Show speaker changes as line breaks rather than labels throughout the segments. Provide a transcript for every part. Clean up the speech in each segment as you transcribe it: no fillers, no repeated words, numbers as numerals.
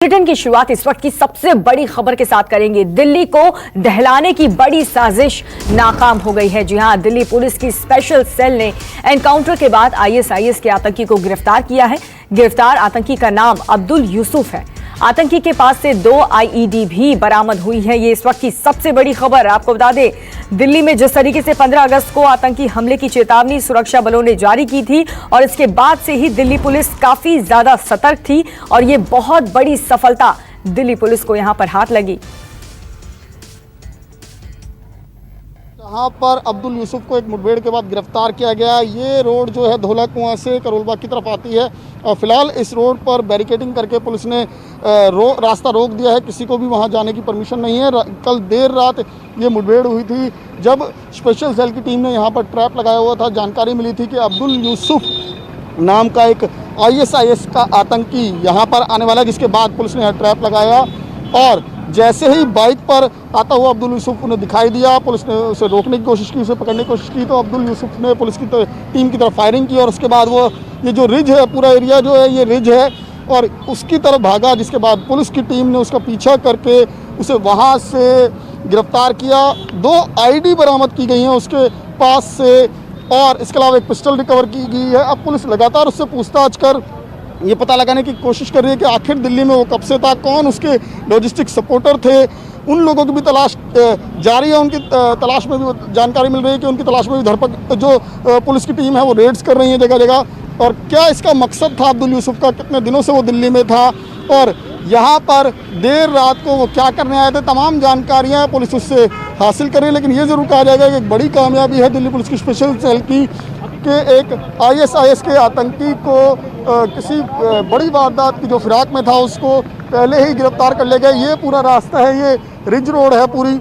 Bulletin की शुरुआत इस वक्त की सबसे बड़ी खबर के साथ करेंगे। दिल्ली को दहलाने की बड़ी साजिश नाकाम हो गई है। जी हां, दिल्ली पुलिस की स्पेशल सेल ने एनकाउंटर के बाद आईएसआईएस के आतंकी को गिरफ्तार किया है। गिरफ्तार आतंकी का नाम अब्दुल यूसुफ है। आतंकी के पास से 2 आईईडी भी बरामद हुई है। ये इस वक्त की सबसे बड़ी खबर। आपको बता दें, दिल्ली में जिस तरीके से 15 अगस्त को आतंकी हमले की चेतावनी सुरक्षा बलों ने जारी की थी और इसके बाद से ही दिल्ली पुलिस काफी ज्यादा सतर्क थी और ये बहुत बड़ी सफलता दिल्ली पुलिस को यहां पर हाथ लगी।
जहाँ पर अब्दुल यूसुफ को एक मुठभेड़ के बाद गिरफ्तार किया गया। ये रोड जो है धौला कुआं से करोलबाग की तरफ आती है और फिलहाल इस रोड पर बैरिकेडिंग करके पुलिस ने रास्ता रोक दिया है। किसी को भी वहाँ जाने की परमिशन नहीं है। कल देर रात ये मुठभेड़ हुई थी जब स्पेशल सेल की टीम ने यहाँ पर ट्रैप लगाया हुआ था। जानकारी मिली थी कि अब्दुल यूसुफ नाम का एक आईएसआईएस का आतंकी यहाँ पर आने वाला है, जिसके बाद पुलिस ने यहाँ ट्रैप लगाया और जैसे ही बाइक पर आता हुआ अब्दुल यूसुफ उन्हें दिखाई दिया, पुलिस ने उसे रोकने की कोशिश की, उसे पकड़ने की कोशिश की, तो अब्दुल यूसुफ ने पुलिस की टीम की तरफ फायरिंग की और उसके बाद वो ये जो रिज है, पूरा एरिया जो है ये रिज है और उसकी तरफ भागा, जिसके बाद पुलिस की टीम ने उसका पीछा करके उसे वहाँ से गिरफ्तार किया। 2 आईडी बरामद की गई हैं उसके पास से और इसके अलावा एक पिस्टल रिकवर की गई है। अब पुलिस लगातार उससे पूछताछ कर ये पता लगाने की कोशिश कर रही है कि आखिर दिल्ली में वो कब से था, कौन उसके लॉजिस्टिक सपोर्टर थे। उन लोगों की भी तलाश जारी है। उनकी तलाश में भी जानकारी मिल रही है कि उनकी तलाश में भी धरपकड़ जो पुलिस की टीम है वो रेड्स कर रही है जगह जगह। और क्या इसका मकसद था अब्दुल यूसुफ का, कितने दिनों से वो दिल्ली में था और यहाँ पर देर रात को वो क्या करने आए थे, तमाम जानकारियाँ पुलिस उससे हासिल कर रही है। लेकिन ये ज़रूर कहा जाएगा कि एक बड़ी कामयाबी है दिल्ली पुलिस की स्पेशल सेल की कि एक आईएसआईएस के आतंकी को किसी बड़ी वारदात की जो फिराक में था उसको पहले ही गिरफ्तार कर ले गए। ये पूरा रास्ता है, ये रिज रोड है पूरी,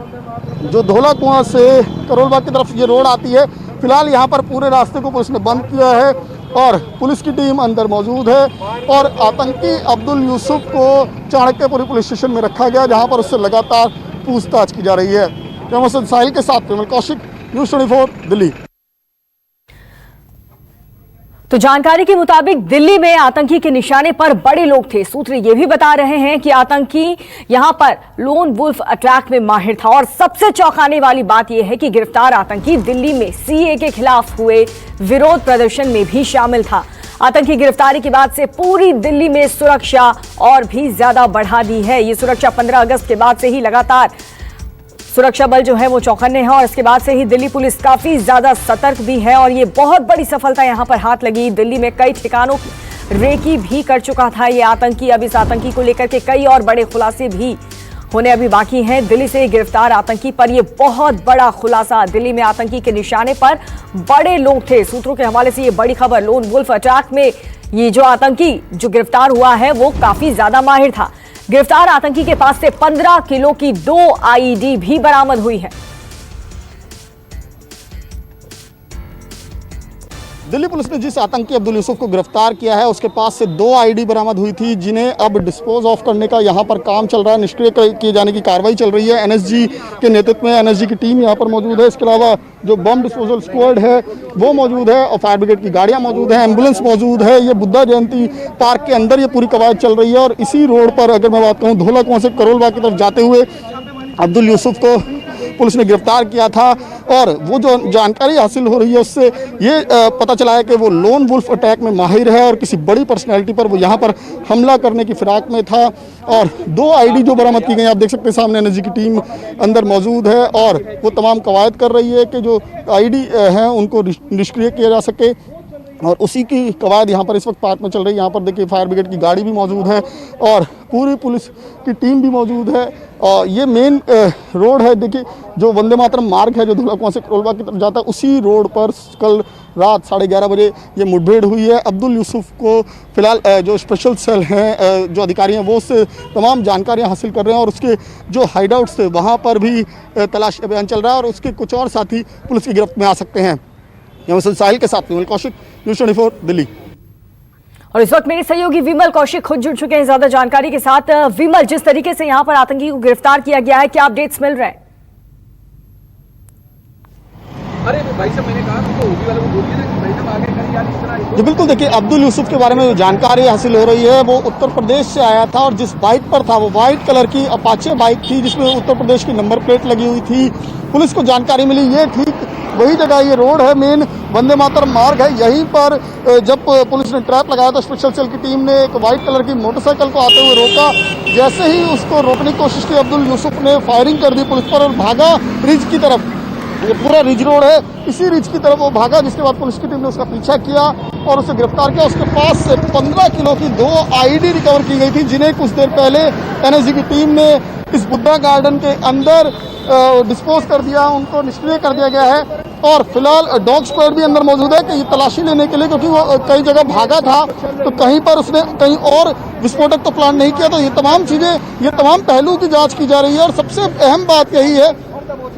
जो धौला कुआं से करोलबाग की तरफ ये रोड आती है। फिलहाल यहाँ पर पूरे रास्ते को पुलिस ने बंद किया है और पुलिस की टीम अंदर मौजूद है और आतंकी अब्दुल यूसुफ को चाणक्यपुरी पुलिस स्टेशन में रखा गया, जहाँ पर उससे लगातार पूछताछ की जा रही है। कैमरा साहिल के साथ विमल कौशिक, न्यूज़ 24 दिल्ली।
तो जानकारी के मुताबिक दिल्ली में आतंकी के निशाने पर बड़े लोग थे। सूत्र ये भी बता रहे हैं कि आतंकी यहां पर लोन वुल्फ अटैक में माहिर था और सबसे चौंकाने वाली बात यह है कि गिरफ्तार आतंकी दिल्ली में सीए के खिलाफ हुए विरोध प्रदर्शन में भी शामिल था। आतंकी गिरफ्तारी के बाद से पूरी दिल्ली में सुरक्षा और भी ज्यादा बढ़ा दी है। ये सुरक्षा 15 अगस्त के बाद से ही लगातार सुरक्षा बल जो है वो चौकन्ने हैं और इसके बाद से ही दिल्ली पुलिस काफी ज्यादा सतर्क भी है और ये बहुत बड़ी सफलता यहां पर हाथ लगी। दिल्ली में कई ठिकानों की रेकी भी कर चुका था ये आतंकी। अब इस आतंकी को लेकर के कई और बड़े खुलासे भी होने अभी बाकी हैं। दिल्ली से गिरफ्तार आतंकी पर यह बहुत बड़ा खुलासा। दिल्ली में आतंकी के निशाने पर बड़े लोग थे। सूत्रों के हवाले से ये बड़ी खबर। लोन वुल्फ अटैक में ये जो आतंकी जो गिरफ्तार हुआ है वो काफी ज्यादा माहिर था। गिरफ्तार आतंकी के पास से 15 किलो की 2 आईईडी भी बरामद हुई है।
दिल्ली पुलिस ने जिस आतंकी अब्दुल यूसुफ को गिरफ्तार किया है उसके पास से 2 आईडी बरामद हुई थी, जिन्हें अब डिस्पोज ऑफ करने का यहाँ पर काम चल रहा है। निष्क्रिय किए जाने की कार्रवाई चल रही है। एनएसजी के नेतृत्व में एनएसजी की टीम यहाँ पर मौजूद है। इसके अलावा जो बम डिस्पोजल स्क्वाड है वो मौजूद है और फायर ब्रिगेड की गाड़ियाँ मौजूद हैं, एम्बुलेंस मौजूद है। ये बुद्धा जयंती पार्क के अंदर ये पूरी कवायद चल रही है और इसी रोड पर अगर मैं बात करूँ धौला कुआं से करोलबाग की तरफ जाते हुए अब्दुल यूसुफ को पुलिस ने गिरफ्तार किया था और वो जो जानकारी हासिल हो रही है उससे ये पता चला है कि वो लोन वुल्फ अटैक में माहिर है और किसी बड़ी पर्सनैलिटी पर वो यहाँ पर हमला करने की फिराक में था। और 2 आईडी जो बरामद की गई, आप देख सकते हैं सामने एनएसजी की टीम अंदर मौजूद है और वो तमाम कवायद कर रही है कि जो आईडी हैं उनको निष्क्रिय किया जा सके और उसी की कवायद यहाँ पर इस वक्त पार्क में चल रही है। यहाँ पर देखिए फायर ब्रिगेड की गाड़ी भी मौजूद है और पूरी पुलिस की टीम भी मौजूद है। और ये मेन रोड है, देखिए जो वंदे मातरम मार्ग है जो धौला कुआं से करोलबाग की तरफ जाता है, उसी रोड पर कल रात 11:30 बजे ये मुठभेड़ हुई है। अब्दुल यूसुफ को फिलहाल जो स्पेशल सेल हैं जो अधिकारी हैं वो उससे तमाम जानकारियाँ हासिल कर रहे हैं और उसके जो हाइडआउट्स थे वहाँ पर भी तलाशी अभियान चल रहा है और उसके कुछ और साथी पुलिस की गिरफ्त में आ सकते हैं। साहिल के साथ विमल कौशिक, न्यूज़ 24 दिल्ली।
और इस वक्त मेरे सहयोगी विमल कौशिक खुद जुड़ चुके हैं ज्यादा जानकारी के साथ। विमल, जिस तरीके से यहां पर आतंकी को गिरफ्तार किया गया है, क्या अपडेट्स मिल रहे हैं?
अरे भाई साहब, मैंने कहा तो ओबी वालों को बोलिए ना कि भाई साहब आगे करिए।
जी बिल्कुल, देखिए अब्दुल यूसुफ के बारे में जो जानकारी हासिल हो रही है वो उत्तर प्रदेश से आया था और जिस बाइक पर था वो वाइट कलर की अपाचे बाइक थी जिसमें उत्तर प्रदेश की नंबर प्लेट लगी हुई थी। पुलिस को जानकारी मिली ये ठीक वही जगह, ये रोड है मेन वंदे मातरम मार्ग है, यहीं पर जब पुलिस ने ट्रैप लगाया तो स्पेशल सेल की टीम ने एक वाइट कलर की मोटरसाइकिल को आते हुए रोका। जैसे ही उसको रोकने की कोशिश की अब्दुल यूसुफ ने फायरिंग कर दी पुलिस पर और भागा रिज की तरफ। ये पूरा रिज रोड है, इसी रिज की तरफ वो भागा, जिसके बाद पुलिस की टीम ने उसका पीछा किया और उसे गिरफ्तार किया। उसके पास से 15 किलो की 2 आईडी रिकवर की गई थी जिन्हें कुछ देर पहले एनएसजी की टीम ने इस बुद्धा गार्डन के अंदर डिस्पोज कर दिया, उनको निष्क्रिय कर दिया गया है। और फिलहाल डॉग स्क्वाड भी अंदर मौजूद है कि तलाशी लेने के लिए, क्योंकि वो कई जगह भागा था तो कहीं पर उसने कहीं और विस्फोटक तो प्लान नहीं किया। तो ये तमाम चीजें, ये तमाम पहलू की जांच की जा रही है और सबसे अहम बात यही है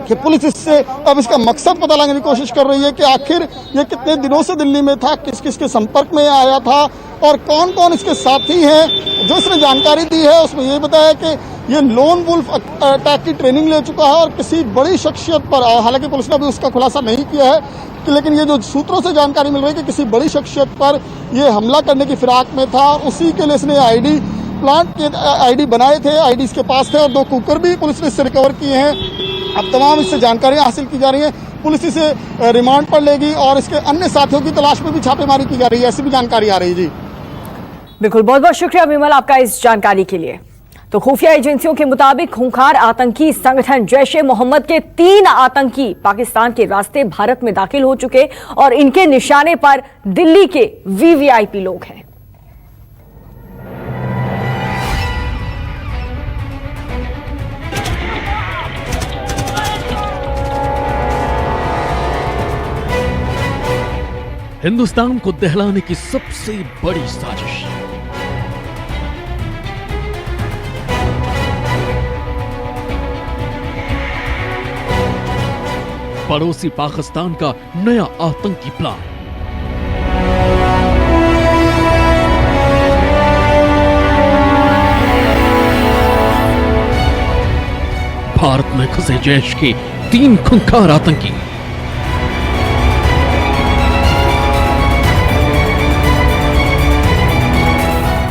कि पुलिस इससे अब इसका मकसद पता लगाने की कोशिश कर रही है कि आखिर ये कितने दिनों से दिल्ली में था, किस किस के संपर्क में आया था और कौन कौन इसके साथी हैं। जो इसने जानकारी दी है उसमें ये बताया कि ये लोन वुल्फ अटैक की ट्रेनिंग ले चुका है और किसी बड़ी शख्सियत पर, हालांकि पुलिस ने अभी उसका खुलासा नहीं किया है कि, लेकिन ये जो सूत्रों से जानकारी मिल रही है कि किसी बड़ी शख्सियत पर ये हमला करने की फिराक में था, उसी के लिए इसने आईडी प्लांट के आईडी बनाए थे, आईडी इसके पास थे और 2 कुकर भी पुलिस ने इससे रिकवर किए हैं। अब तमाम इससे जानकारियां हासिल की जा रही हैं, पुलिस इसे रिमांड पर लेगी और इसके अन्य साथियों की तलाश में भी छापेमारी की जा रही है, ऐसी भी जानकारी आ रही है। जी
बिल्कुल, बहुत बहुत शुक्रिया विमल आपका इस जानकारी के लिए। तो खुफिया एजेंसियों के मुताबिक खूंखार आतंकी संगठन जैश ए मोहम्मद के 3 आतंकी पाकिस्तान के रास्ते भारत में दाखिल हो चुके और इनके निशाने पर दिल्ली के वीवीआईपी लोग हैं।
हिंदुस्तान को दहलाने की सबसे बड़ी साजिश। पड़ोसी पाकिस्तान का नया आतंकी प्लान। भारत में घुसे जैश के 3 खूंखार आतंकी।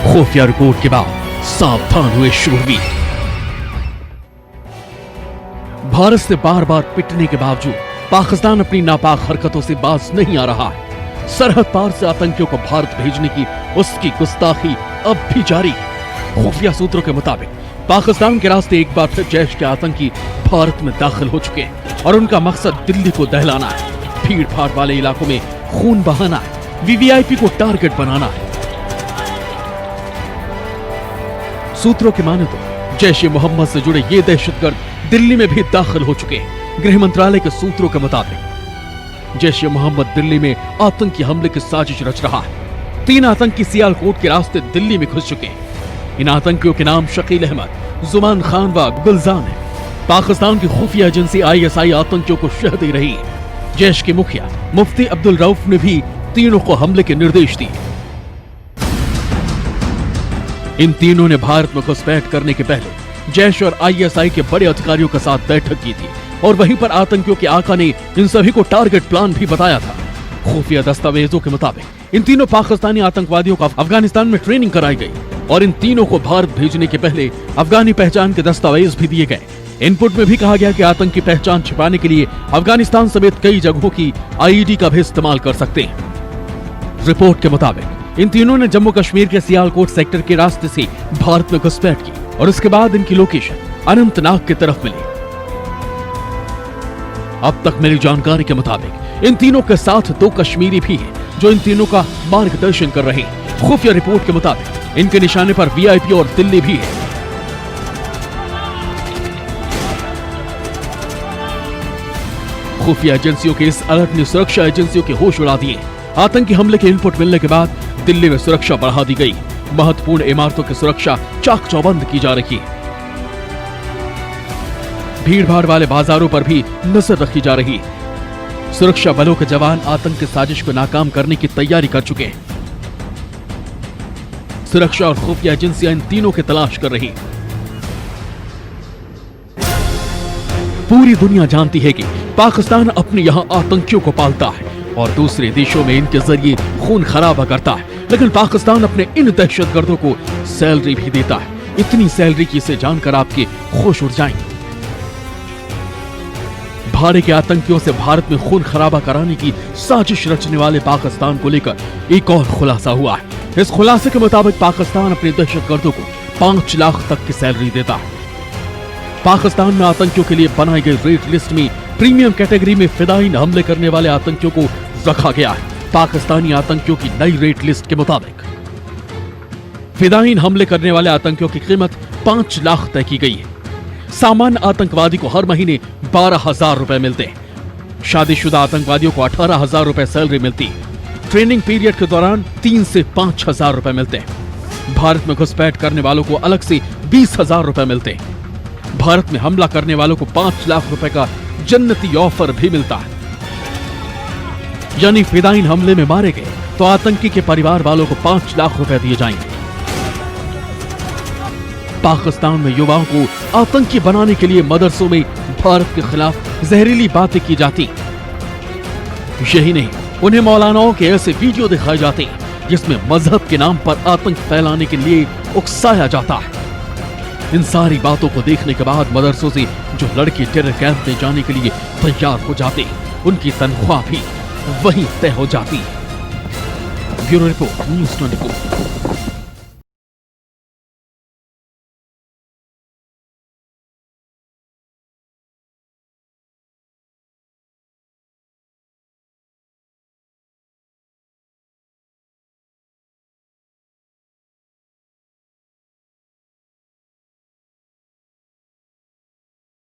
खुफिया रिपोर्ट के बाद सावधान हुए शूरवीर। भारत से बार बार पिटने के बावजूद पाकिस्तान अपनी नापाक हरकतों से बाज नहीं आ रहा है। सरहद पार से आतंकियों को भारत भेजने की उसकी गुस्ताखी अब भी जारी। खुफिया सूत्रों के मुताबिक पाकिस्तान के रास्ते एक बार फिर जैश के आतंकी भारत में दाखिल हो चुके हैं और उनका मकसद दिल्ली को दहलाना है, भीड़ भाड़ वाले इलाकों में खून बहाना है, वीवीआईपी को टारगेट बनाना है। सूत्रों की माने तो जैश ए मोहम्मद से जुड़े ये दहशतगर्द दिल्ली में भी दाखिल हो चुके हैं। गृह मंत्रालय के सूत्रों के मुताबिक जैश ए मोहम्मद दिल्ली में आतंकी हमले की साजिश रच रहा है। 3 आतंकी सियालकोट के रास्ते दिल्ली में घुस चुके हैं। इन आतंकियों के नाम शकील अहमद, जुमान खान व गुलजान है। पाकिस्तान की खुफिया एजेंसी ISI आतंकियों को शह दे रही है। जैश के मुखिया मुफ्ती अब्दुल रऊफ ने भी तीनों को हमले के निर्देश दिए। इन तीनों ने भारत में घुसपैठ करने के पहले जैश और ISI के बड़े अधिकारियों के साथ बैठक की थी और वहीं पर आतंकियों के आका ने इन सभी को टारगेट प्लान भी बताया था। खुफिया दस्तावेजों के मुताबिक इन तीनों पाकिस्तानी आतंकवादियों को अफगानिस्तान में ट्रेनिंग कराई गई और इन तीनों को भारत भेजने के पहले अफगानी पहचान के दस्तावेज भी दिए गए। इनपुट में भी कहा गया कि आतंकी पहचान छिपाने के लिए अफगानिस्तान समेत कई जगहों की IED का भी इस्तेमाल कर सकते हैं। रिपोर्ट के मुताबिक इन तीनों ने जम्मू कश्मीर के सियालकोट सेक्टर के रास्ते से भारत में घुसपैठ की और उसके बाद इनकी लोकेशन अनंतनाग की तरफ मिली। अब तक मिली जानकारी के मुताबिक इन तीनों के साथ 2 कश्मीरी भी हैं जो इन तीनों का मार्गदर्शन कर रहे हैं। खुफिया रिपोर्ट के मुताबिक इनके निशाने पर VIP और दिल्ली भी है। खुफिया एजेंसियों के इस अलर्ट ने सुरक्षा एजेंसियों के होश उड़ा दिए। आतंकी हमले के इनपुट मिलने के बाद दिल्ली में सुरक्षा बढ़ा दी गई। महत्वपूर्ण इमारतों की सुरक्षा चाक चौबंद की जा रही है। भीड़ भाड़ वाले बाजारों पर भी नजर रखी जा रही है। सुरक्षा बलों के जवान आतंक की साजिश को नाकाम करने की तैयारी कर चुके हैं। सुरक्षा और खुफिया एजेंसियां इन तीनों की तलाश कर रही। पूरी दुनिया जानती है कि पाकिस्तान अपने यहां आतंकियों को पालता है। और दूसरे देशों में इनके जरिए खून खराबा करता है। लेकिन पाकिस्तान अपने इन दहशतगर्दों को सैलरी भी देता है, इतनी सैलरी की इसे जानकर आपके होश उड़ जाएंगे। भाड़े के आतंकियों से भारत में खून खराबा कराने की साजिश रचने वाले पाकिस्तान को लेकर एक और खुलासा हुआ है। इस खुलासे के मुताबिक पाकिस्तान अपने दहशतगर्दों को 5 लाख तक की सैलरी देता है। पाकिस्तान में आतंकियों के लिए बनाई गई रेट लिस्ट में प्रीमियम कैटेगरी में फिदायीन हमले करने वाले आतंकियों को रखा गया है। पाकिस्तानी आतंकियों की नई रेट लिस्ट के मुताबिक फिदायीन हमले करने वाले आतंकियों की कीमत 5 लाख तय की गई है। सामान्य आतंकवादी को हर महीने 12,000 रुपए मिलते हैं। शादीशुदा आतंकवादियों को 18,000 रुपए सैलरी मिलती है। ट्रेनिंग पीरियड के दौरान 3 से 5,000 रुपए मिलते हैं। भारत में घुसपैठ करने वालों को अलग से 20,000 रुपए मिलते हैं। भारत में हमला करने वालों को 5 लाख रुपए का जन्नती ऑफर भी मिलता है। यानी फिदायीन हमले में मारे गए तो आतंकी के परिवार वालों को 5 लाख रुपए दिए जाएंगे। पाकिस्तान में युवाओं को आतंकी बनाने के लिए मदरसों में भारत के खिलाफ जहरीली बातें की जाती। यही नहीं, उन्हें मौलानाओं के ऐसे वीडियो दिखाए जाते हैं जिसमें मजहब के नाम पर आतंक फैलाने के लिए उकसाया जाता है। इन सारी बातों को देखने के बाद मदरसों से जो लड़के टेरर कैंप में जाने के लिए तैयार हो जाते हैं, उनकी तनख्वाह भी वहीं तय हो जाती है। Bureau report, news 24।